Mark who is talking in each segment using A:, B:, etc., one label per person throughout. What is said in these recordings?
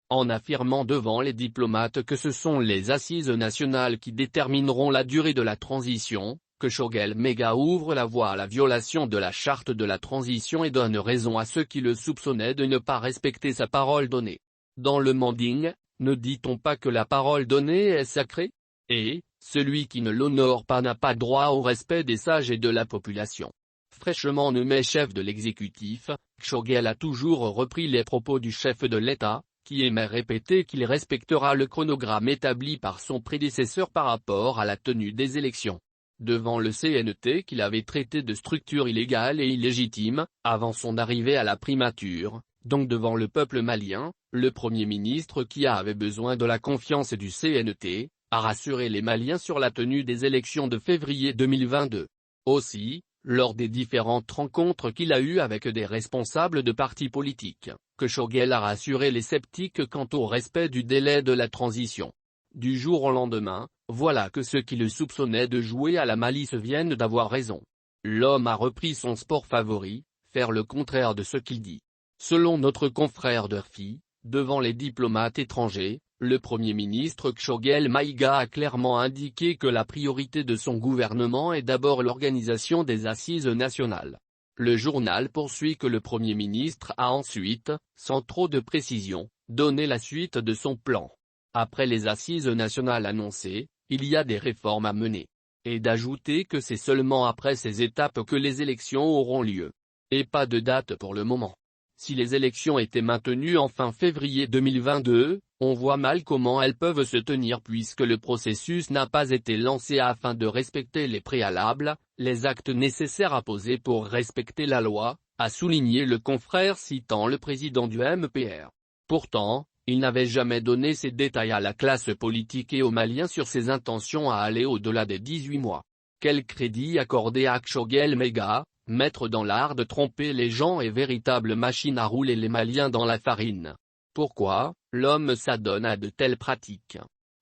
A: en affirmant devant les diplomates que ce sont les assises nationales qui détermineront la durée de la transition, que Choguel Maïga ouvre la voie à la violation de la charte de la transition et donne raison à ceux qui le soupçonnaient de ne pas respecter sa parole donnée. Dans le Manding, ne dit-on pas que la parole donnée est sacrée? Et, celui qui ne l'honore pas n'a pas droit au respect des sages et de la population. Fraîchement nommé chef de l'exécutif, Choguel a toujours repris les propos du chef de l'État, qui aimait répéter qu'il respectera le chronogramme établi par son prédécesseur par rapport à la tenue des élections. Devant le CNT qu'il avait traité de structure illégale et illégitime, avant son arrivée à la primature, donc devant le peuple malien, le Premier ministre qui avait besoin de la confiance du CNT, a rassuré les Maliens sur la tenue des élections de février 2022. Aussi, lors des différentes rencontres qu'il a eues avec des responsables de partis politiques, que Choguel a rassuré les sceptiques quant au respect du délai de la transition. Du jour au lendemain, voilà que ceux qui le soupçonnaient de jouer à la malice viennent d'avoir raison. L'homme a repris son sport favori, faire le contraire de ce qu'il dit. Selon notre confrère d'RFI, devant les diplomates étrangers, le Premier ministre Choguel Maïga a clairement indiqué que la priorité de son gouvernement est d'abord l'organisation des assises nationales. Le journal poursuit que le Premier ministre a ensuite, sans trop de précision, donné la suite de son plan. Après les assises nationales annoncées, il y a des réformes à mener. Et d'ajouter que c'est seulement après ces étapes que les élections auront lieu. Et pas de date pour le moment. Si les élections étaient maintenues en fin février 2022, on voit mal comment elles peuvent se tenir puisque le processus n'a pas été lancé afin de respecter les préalables, les actes nécessaires à poser pour respecter la loi, a souligné le confrère citant le président du MPR. Pourtant, il n'avait jamais donné ces détails à la classe politique et aux Maliens sur ses intentions à aller au-delà des 18 mois. Quel crédit accorder à Choguel Maïga, maître dans l'art de tromper les gens et véritable machine à rouler les Maliens dans la farine? Pourquoi l'homme s'adonne à de telles pratiques?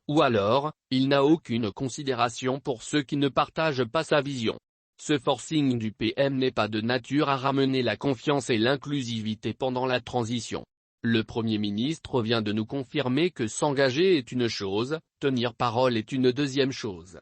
A: Ou alors, il n'a aucune considération pour ceux qui ne partagent pas sa vision. Ce forcing du PM n'est pas de nature à ramener la confiance et l'inclusivité pendant la transition. Le Premier ministre vient de nous confirmer que s'engager est une chose, tenir parole est une deuxième chose.